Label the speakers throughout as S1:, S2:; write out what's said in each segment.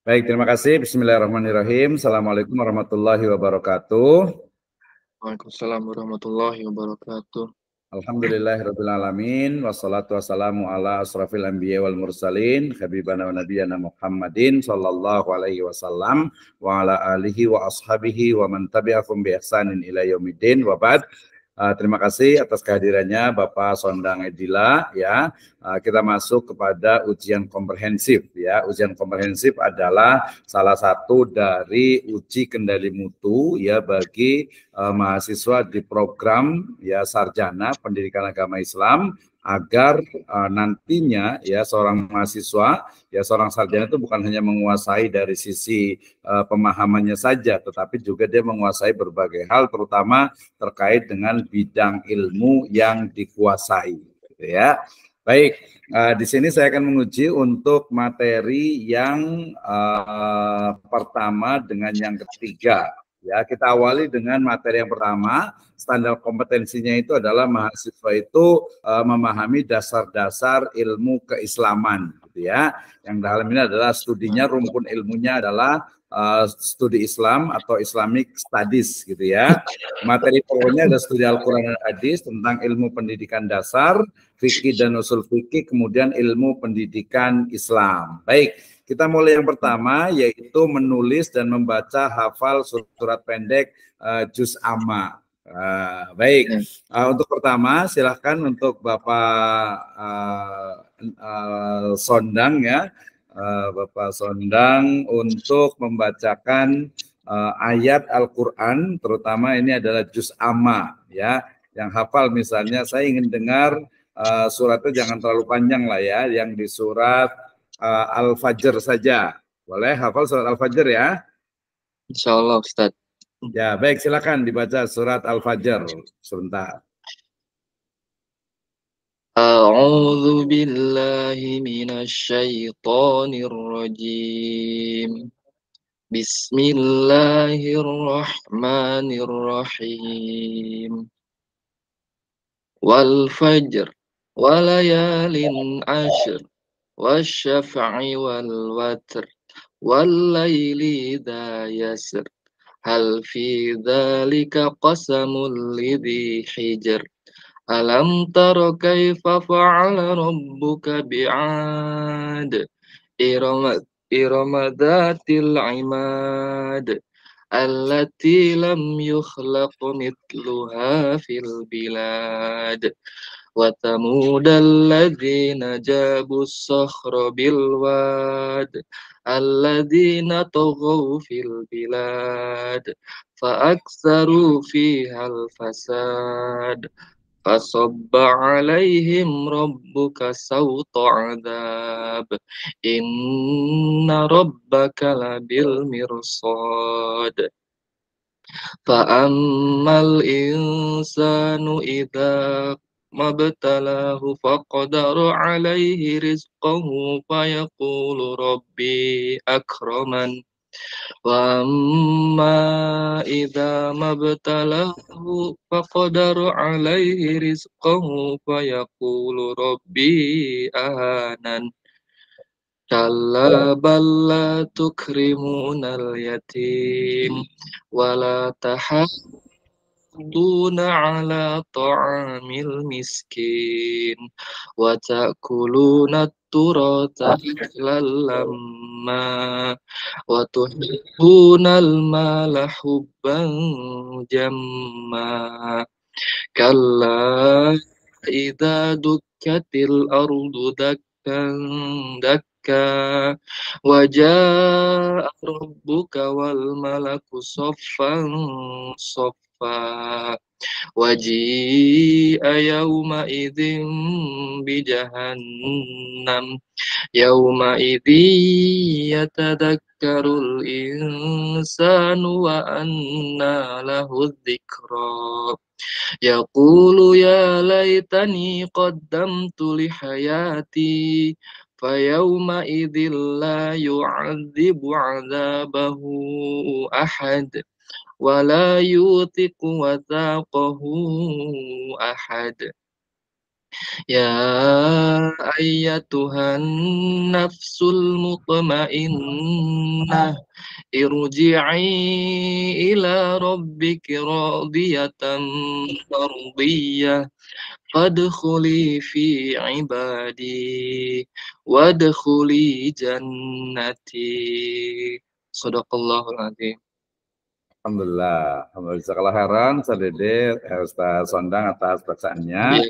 S1: Baik, terima kasih. Bismillahirrahmanirrahim. Assalamualaikum warahmatullahi wabarakatuh.
S2: Waalaikumsalam warahmatullahi wabarakatuh.
S1: Alhamdulillahirabbil alamin wassalatu wassalamu ala asrafil anbiya wal mursalin habibana wa nabiyana Muhammadin sallallahu alaihi wasallam wa ala alihi wa ashabihi wa man tabi'ahum bi ihsanin ila yaumiddin wa ba'd. Terima kasih atas kehadirannya Bapak Sondang Edila ya. Kita masuk kepada ujian komprehensif ya. Ujian komprehensif adalah salah satu dari uji kendali mutu ya bagi mahasiswa di program ya sarjana pendidikan agama Islam agar nantinya ya seorang mahasiswa ya seorang sarjana itu bukan hanya menguasai dari sisi pemahamannya saja, tetapi juga dia menguasai berbagai hal terutama terkait dengan bidang ilmu yang dikuasai gitu ya. Baik, di sini saya akan menguji untuk materi yang pertama dengan yang ketiga. Ya, kita awali dengan materi yang pertama. Standar kompetensinya itu adalah mahasiswa itu memahami dasar-dasar ilmu keislaman, gitu ya. Yang dalam ini adalah studinya, rumpun ilmunya adalah studi Islam atau Islamic Studies, gitu ya. Materi pokoknya ada studi Al-Quran dan Hadis tentang ilmu pendidikan dasar, fikih dan usul fikih, kemudian ilmu pendidikan Islam. Baik. Kita mulai yang pertama, yaitu menulis dan membaca hafal surat pendek juz amma. Baik, untuk pertama silahkan untuk Bapak Sondang ya, Bapak Sondang untuk membacakan ayat Al-Quran, terutama ini adalah juz amma ya. Yang hafal misalnya, saya ingin dengar suratnya jangan terlalu panjang lah ya, yang di surat Al-Fajr saja. Boleh hafal surat Al-Fajr ya?
S2: Insyaallah Ustaz.
S1: Ya, baik, silakan dibaca surat Al-Fajr sebentar.
S2: A'udzu billahi minasy syaithanir rajim. Bismillahirrahmanirrahim. Wal fajr walayalin ashr wasyaf'i wal watr wal laili idza yasr. Hal fi dzalika qasamul lidhi hijr. Alam tara kaifa fa'ala rabbuka bi'ad. Irama dhatil imad. Allati lam yukhlaq mithluha fil bilad. Wa thamudal ladzina jabu as-sakhra bil wad. Alladzina taghaw fil bilad. Fa'aktsaru fiha al-fasad. Fasabba alaihim rabbuka sawta adab. Inna rabbaka labil mirsad. Fa'ammal insanu idza mabtalahu faqadara alaihi rizqahu fayaqulu rabbi akraman. Wa amma idza mabtalahu faqadara alaihi rizqahu fayaqulu rabbi ahanan. Kalla bal la tukrimunal yatim wa la tahadduna ala ta'amil miskin wa ta'kuluna turata lamma wa tuhibbunal mala hubban jamma. Kalla idza dukkatil ardu dakkan dakka wa jaa rabbuka wal malaku saffan saffa. Waji'a yawma idzin bi jahannam. Yawma idzi yatadakkarul insanu wa anna lahu dzikra. Yaqulu ya laitani qaddamtu li hayati. Fayawma idzil la yu'adzibu 'adzabahu ahad. Wala yutiqu wathaqahu ahad. Ya ayyatuhan nafsul mutmainnah irji'i ila rabbiki radiyatan mardiyah fadkhuli fi ibadi wadkhuli jannati. Shadaqallahul azim.
S1: Alhamdulillah. Alhamdulillah. Jazakallah khairan, Sadede, Ustaz Sondang atas bacaannya.
S2: Iya.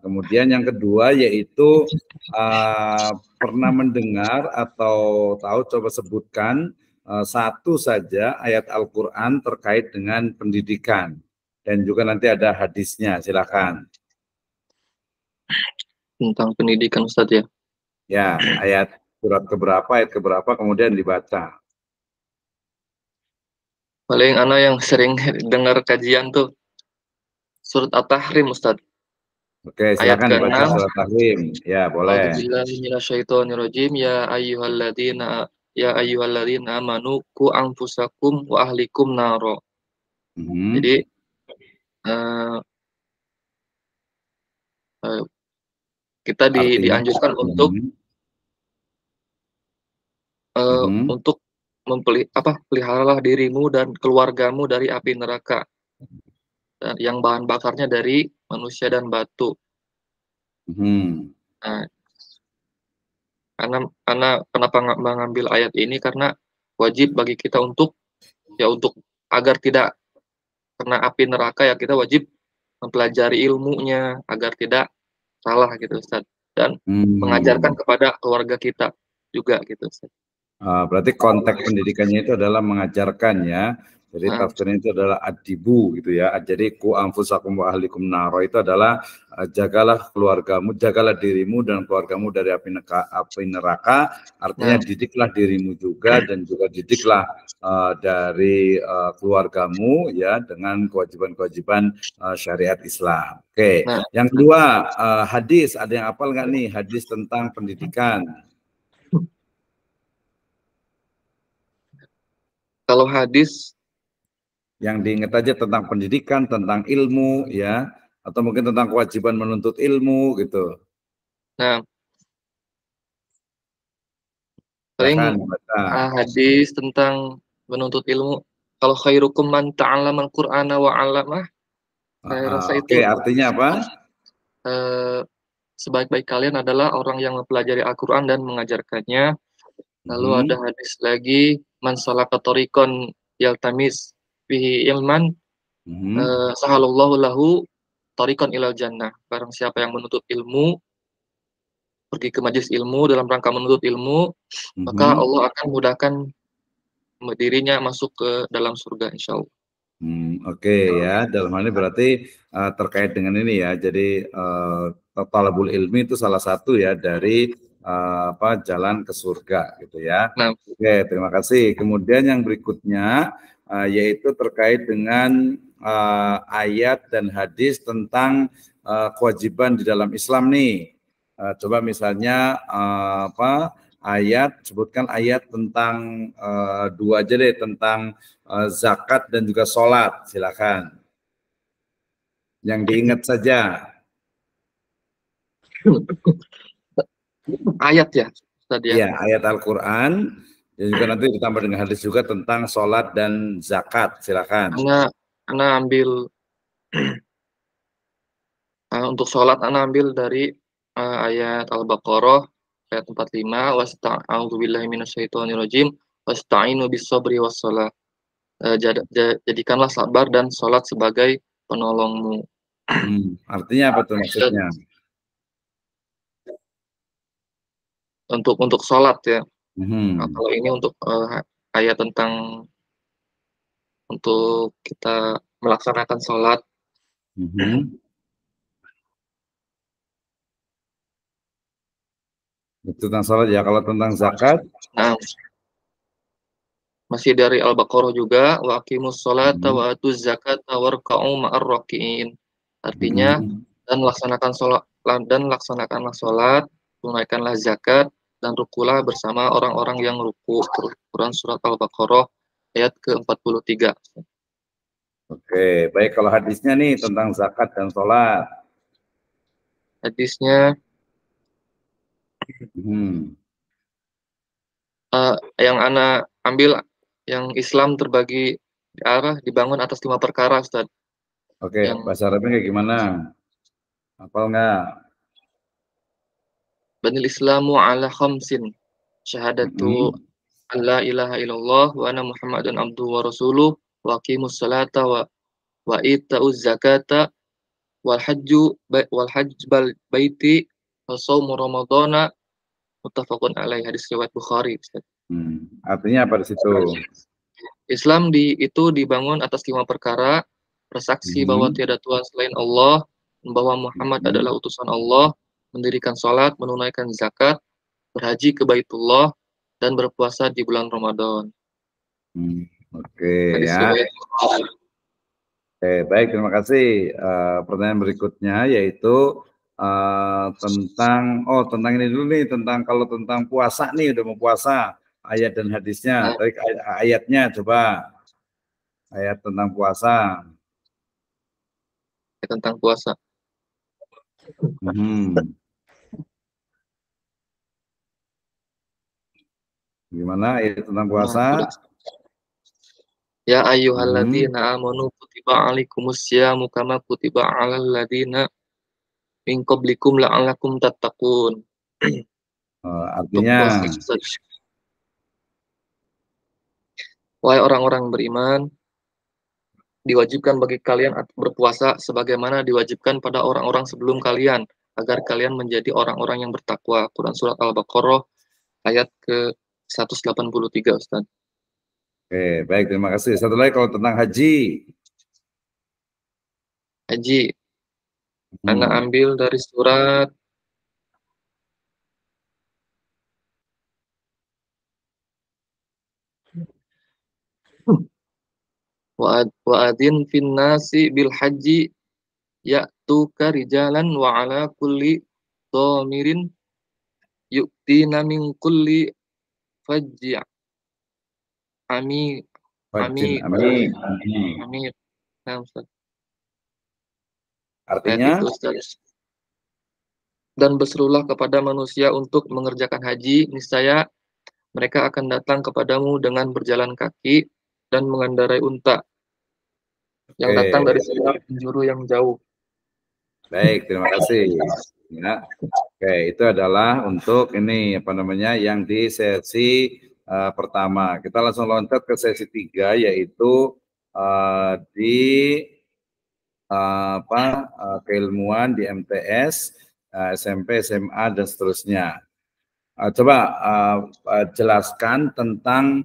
S1: Kemudian yang kedua yaitu pernah mendengar atau tahu, coba sebutkan satu saja ayat Al-Quran terkait dengan pendidikan. Dan juga nanti ada hadisnya, silakan.
S2: Tentang pendidikan Ustadz ya.
S1: Ya, ayat ayat keberapa kemudian dibaca.
S2: Paling anak yang sering dengar kajian tuh surat At-Tahrim Ustadz.
S1: Oke,
S2: Ayat
S1: silakan dibaca
S2: ke-6.
S1: surat Tahrim. Ya, boleh.
S2: A'udzubillahi minasyaitonirrajim. Ya ayyuhalladzina amanu qu anfusakum wa ahlikum naro. Jadi uh, uh, kita
S1: Artinya,
S2: dianjurkan untuk peliharalah dirimu dan keluargamu dari api neraka, dan yang bahan bakarnya dari manusia dan batu. Nah, kenapa mengambil ayat ini, karena wajib bagi kita untuk agar tidak kena api neraka ya, kita wajib mempelajari ilmunya agar tidak salah gitu Ustaz, dan mengajarkan kepada keluarga kita juga gitu Ustaz.
S1: Berarti konteks pendidikannya itu adalah mengajarkan ya. Jadi tafsirnya itu adalah adibu gitu ya. Jadi ku anfusakum wa ahlikum naro itu adalah jagalah keluargamu, jagalah dirimu dan keluargamu dari api neraka. Artinya didiklah dirimu juga dan juga didiklah dari keluargamu ya dengan kewajiban-kewajiban syariat Islam. Oke. Yang kedua, hadis, ada yang hafal nggak nih hadis tentang pendidikan?
S2: Kalau hadis
S1: yang diingat aja tentang pendidikan, tentang ilmu ya, atau mungkin tentang kewajiban menuntut ilmu gitu.
S2: Nah, paling hadis tentang menuntut ilmu, kalau khairukum man ta'allamal Qur'ana wa 'allamah. Saya rasa itu
S1: artinya apa?
S2: Sebaik-baik kalian adalah orang yang mempelajari Al-Qur'an dan mengajarkannya. Lalu ada hadis lagi, man salaka thoriqan yaltamis fihi ilman sahalallahu lahu thoriqan ilal jannah. Barang siapa yang menuntut ilmu, pergi ke majelis ilmu dalam rangka menuntut ilmu, maka Allah akan mudahkan dirinya masuk ke dalam surga insyaallah.
S1: Oke ya, dalam hal ini berarti terkait dengan ini ya. Jadi talabul ilmi itu salah satu ya dari jalan ke surga gitu ya. Oke, terima kasih. Kemudian yang berikutnya yaitu terkait dengan ayat dan hadis tentang kewajiban di dalam Islam nih. Coba misalnya ayat, sebutkan ayat tentang dua aja deh, tentang zakat dan juga sholat, silakan. Yang diingat saja.
S2: Ayat ya, tadi ya.
S1: Iya, ayat Al-Quran, dan juga nanti ditambah dengan hadis juga tentang sholat dan zakat, silakan.
S2: Ana ambil untuk sholat, ana ambil dari ayat Al-Baqarah ayat 45, wasta'udzubillahi minasyaitonirrajim, wasta'inu bis-sabri was-shalah. Jadikanlah sabar dan sholat sebagai penolongmu.
S1: Artinya apa tuh maksudnya?
S2: Untuk sholat ya. Kalau ini untuk ayat tentang untuk kita melaksanakan sholat.
S1: Itu tentang sholat ya. Kalau tentang zakat?
S2: Nah, masih dari Al-Baqarah juga, wa aqimus sholata wa atuz zakata warka'u ma'ar raki'in. Artinya, dan laksanakanlah sholat, tunaikanlah zakat, dan rukulah bersama orang-orang yang ruku. Quran surat Al-Baqarah ayat ke-43.
S1: Oke, baik. Kalau hadisnya nih tentang zakat dan sholat.
S2: Hadisnya yang ana ambil, yang Islam terbagi dibangun atas 5 perkara, Ustaz.
S1: Oke, bahasa Arabnya kayak gimana? Hafal nggak?
S2: Banil Islamu ala khamsin. Syahadatu an la ilaha illallah wa anna Muhammadan abduhu wa rasuluh wa aqimus salata wa ita'uz zakata wal hajj bal baiti wa shaumu ramadhana muttafaqun alaih. Hadis riwayat Bukhari, Ustaz.
S1: Artinya apa di situ?
S2: Islam itu dibangun atas 5 perkara: bersaksi bahwa tiada Tuhan selain Allah, bahwa Muhammad adalah utusan Allah, mendirikan sholat, menunaikan zakat, berhaji ke Baitullah, dan berpuasa di bulan Ramadan.
S1: Oke, ya. Oke, baik, terima kasih. Pertanyaan berikutnya yaitu tentang ini dulu nih, tentang kalau tentang puasa nih, udah mau puasa, ayat dan hadisnya. Tarik ayatnya coba. Ayat tentang puasa.
S2: Tentang puasa.
S1: Gimana ayat tentang puasa?
S2: Ya ayyuhalladzina amanu kutiba alaikumusyamu kama kutiba alal ladzina min qablikum la'allakum tattaqun.
S1: Artinya,
S2: wahai orang-orang beriman, diwajibkan bagi kalian berpuasa sebagaimana diwajibkan pada orang-orang sebelum kalian, agar kalian menjadi orang-orang yang bertakwa. Quran Surat Al-Baqarah ayat ke-183, Ustaz.
S1: Oke, baik, terima kasih. Satu lagi kalau tentang haji.
S2: Haji, Anda ambil dari surat Wa'adin finnasi bil haji ya'tuka rijalan wa ala kulli dhamirin yu'tina min kulli fajji' Amin. Nah, Ustaz.
S1: Artinya?
S2: Dan berserulah kepada manusia untuk mengerjakan haji, niscaya mereka akan datang kepadamu dengan berjalan kaki dan mengendarai unta yang datang dari segala penjuru yang jauh.
S1: Baik, terima kasih. Ya. Oke, itu adalah untuk ini yang di sesi pertama. Kita langsung loncat ke sesi 3, yaitu di keilmuan di MTS, SMP, SMA dan seterusnya. Coba jelaskan tentang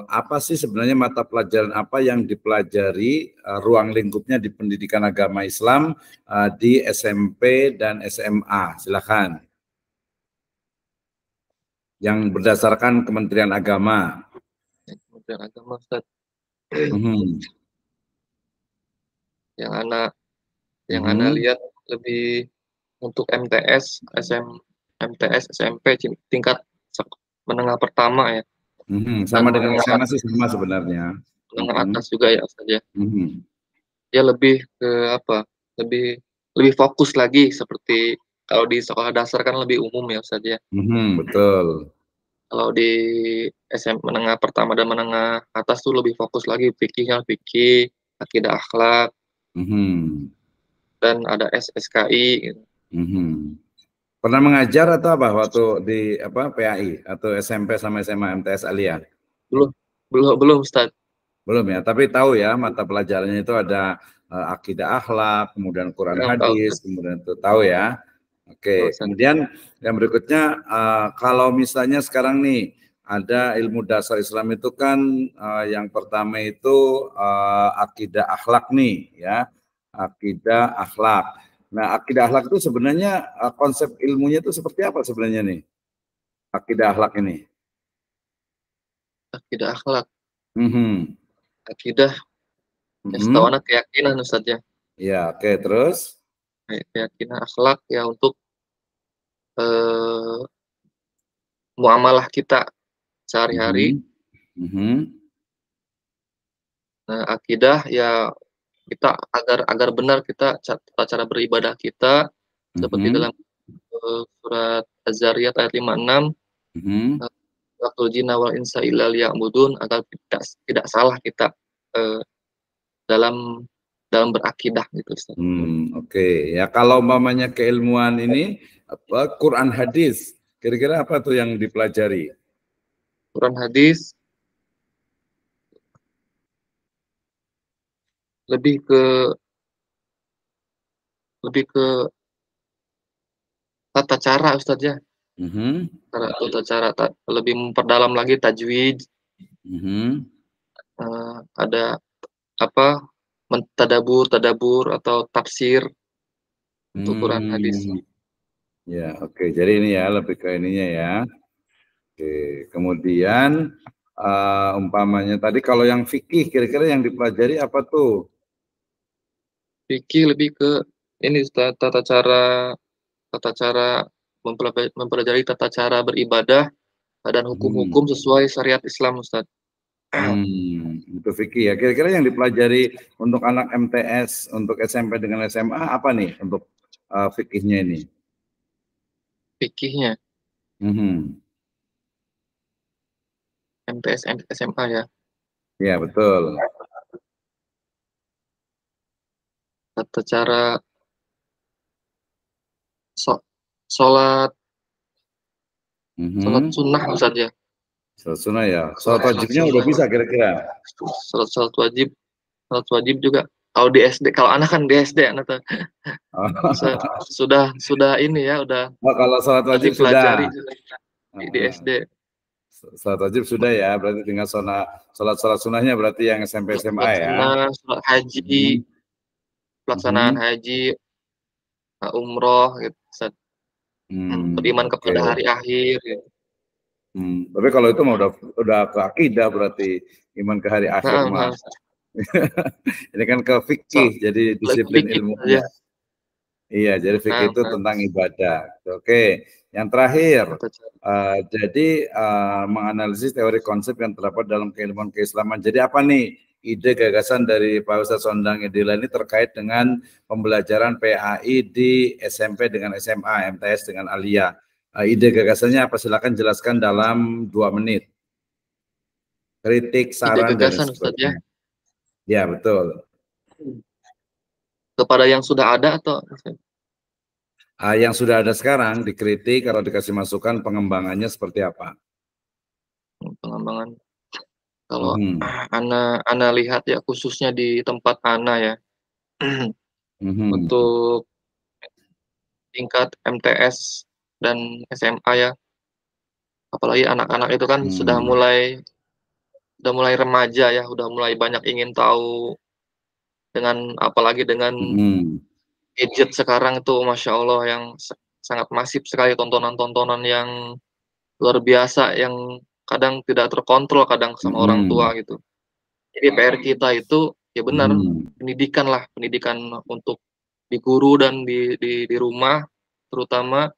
S1: apa sih sebenarnya mata pelajaran apa yang dipelajari ruang lingkupnya di pendidikan agama Islam di SMP dan SMA. Silakan. Yang berdasarkan Kementerian Agama.
S2: Kementerian Agama, Ustaz. Yang anak lihat lebih untuk MTS, SMP tingkat menengah pertama ya.
S1: Sama dengan SMA sih sama sebenarnya.
S2: Menengah atas juga ya, Ustaz ya. Dia lebih ke lebih fokus lagi, seperti kalau di sekolah dasar kan lebih umum ya, Ustaz ya.
S1: Betul.
S2: Kalau di menengah pertama dan menengah atas tuh lebih fokus lagi fikih, akidah akhlak, dan ada SSKI gitu.
S1: Pernah mengajar atau apa waktu di PAI atau SMP sama SMA MTS Alia?
S2: Belum Ustaz.
S1: Belum ya, tapi tahu ya mata pelajarannya itu ada akidah akhlak, kemudian Quran hadis, kemudian itu tahu ya. Oke, kemudian yang berikutnya kalau misalnya sekarang nih ada ilmu dasar Islam itu kan yang pertama itu akidah akhlak nih ya, akidah akhlak. Nah, akidah akhlak itu sebenarnya konsep ilmunya itu seperti apa sebenarnya nih? Akidah akhlak ini.
S2: Akidah akhlak. Akidah setahu anak keyakinan, Ustaz ya.
S1: Ya, oke, terus?
S2: Keyakinan akhlak ya untuk muamalah kita sehari-hari. Nah, akidah ya kita agar benar kita cara beribadah kita, seperti dalam surat Az-Zariyat ayat 56, waqul jinna wal insa illa liya'budun, agar tidak salah kita dalam berakidah gitu Ustaz.
S1: Oke. Ya kalau umpamanya keilmuan ini Quran hadis, kira-kira apa tuh yang dipelajari?
S2: Quran hadis lebih ke tata cara Ustaz ya. Tata cara lebih memperdalam lagi tajwid. Ada apa? Tadabur atau tafsir untuk Quran hadis.
S1: Ya, oke. Jadi ini ya lebih ke ininya ya. Oke. Kemudian umpamanya tadi kalau yang fikih kira-kira yang dipelajari apa tuh?
S2: Fikih lebih ke ini Ustaz, tata cara mempelajari tata cara beribadah dan hukum-hukum sesuai syariat Islam Ustaz.
S1: Itu fikih ya. Kira-kira yang dipelajari untuk anak MTS, untuk SMP dengan SMA apa nih untuk fikihnya ini?
S2: Fikihnya MTS SMA ya.
S1: Ya betul.
S2: Tata cara sholat sunnah Ustaz ya.
S1: Sholat sunnah ya. Sholat wajibnya udah bisa kira-kira.
S2: Sholat wajib juga. Kalau di SD, kalau anak kan di SD anak tuh. Sudah ini ya, udah.
S1: Kalau sholat wajib sudah.
S2: Di SD.
S1: Sholat wajib sudah ya, berarti tinggal sholat sunnahnya berarti yang SMP SMA ya.
S2: Sholat haji, pelaksanaan haji, umroh gitu. Beriman kepada hari akhir gitu.
S1: Tapi kalau itu mah udah ke akidah berarti, iman ke hari akhir mah. Ini kan ke fikih, jadi disiplin ilmunya. Iya, jadi fikih itu tentang ibadah. Oke, yang terakhir, jadi menganalisis teori konsep yang terdapat dalam keilmuan keislaman. Jadi apa nih ide gagasan dari Pak Ustadz Sondang Idila ini terkait dengan pembelajaran PAI di SMP dengan SMA, MTS dengan Alia? Ide gagasannya apa? Silakan jelaskan dalam 2 menit. Kritik, saran, dan sebagainya. Ya, betul.
S2: Kepada yang sudah ada atau?
S1: Yang sudah ada sekarang dikritik, kalau dikasih masukan pengembangannya seperti apa?
S2: Pengembangan. Kalau Ana lihat ya, khususnya di tempat Ana ya, untuk tingkat MTS dan SMA ya, apalagi anak-anak itu kan sudah mulai remaja ya, udah mulai banyak ingin tahu, apalagi dengan gadget sekarang itu, Masya Allah, yang sangat masif sekali tontonan-tontonan yang luar biasa, yang kadang tidak terkontrol kadang sama orang tua gitu. Jadi PR kita itu ya benar, pendidikan untuk di guru dan di rumah, terutama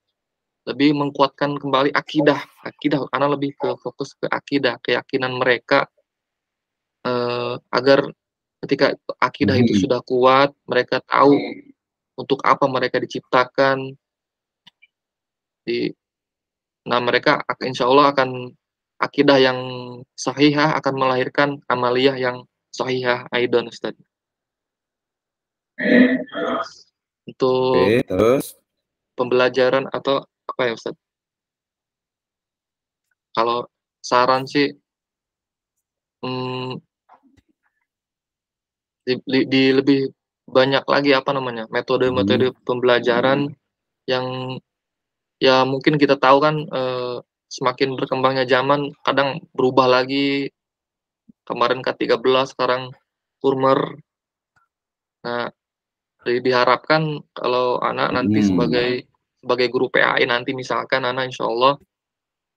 S2: lebih menguatkan kembali akidah. Karena lebih ke fokus ke akidah, keyakinan mereka, agar ketika akidah itu sudah kuat, mereka tahu untuk apa mereka diciptakan. Mereka insya Allah akan akidah yang sahihah akan melahirkan amaliyah yang sahihah aidan Ustaz. Untuk pembelajaran atau apa ya Ustaz? Kalau saran sih lebih banyak lagi metode-metode pembelajaran yang ya mungkin kita tahu kan, semakin berkembangnya zaman kadang berubah lagi. Kemarin K13, sekarang Kurmer. Nah, diharapkan kalau anak nanti sebagai guru PAI nanti, misalkan anak insya Allah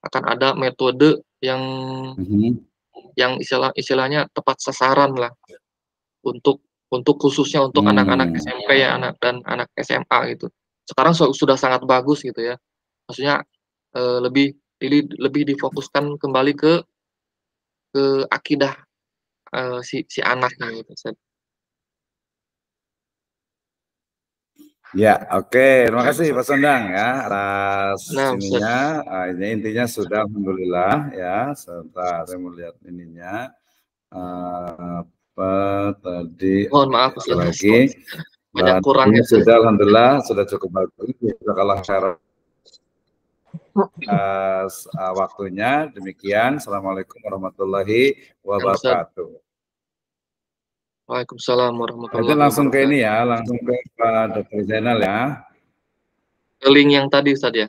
S2: akan ada metode yang istilahnya tepat sasaran lah, untuk khususnya untuk anak-anak SMP ya, dan anak SMA gitu. Sekarang sudah sangat bagus gitu ya. Maksudnya lebih difokuskan kembali ke akidah si anaknya gitu.
S1: Ya, oke. Terima kasih Pak Sondang ya atas
S2: Nah,
S1: ininya. Ini intinya sudah alhamdulillah ya. Sebentar saya melihat ininya. Apa tadi
S2: mohon maaf Ustaz,
S1: lagi.
S2: banyak kurangnya
S1: Ini
S2: Ustaz.
S1: sudah alhamdulillah sudah cukup bagus. Kalau saya waktunya demikian. Assalamualaikum warahmatullahi
S2: Ya, Ustaz.
S1: wabarakatuh.
S2: Waalaikumsalam
S1: Itu
S2: warahmatullahi
S1: langsung ke ini
S2: wabarakatuh.
S1: ya, langsung ke Pak Dr. Zainal ya.
S2: Ke link yang tadi Ustaz ya.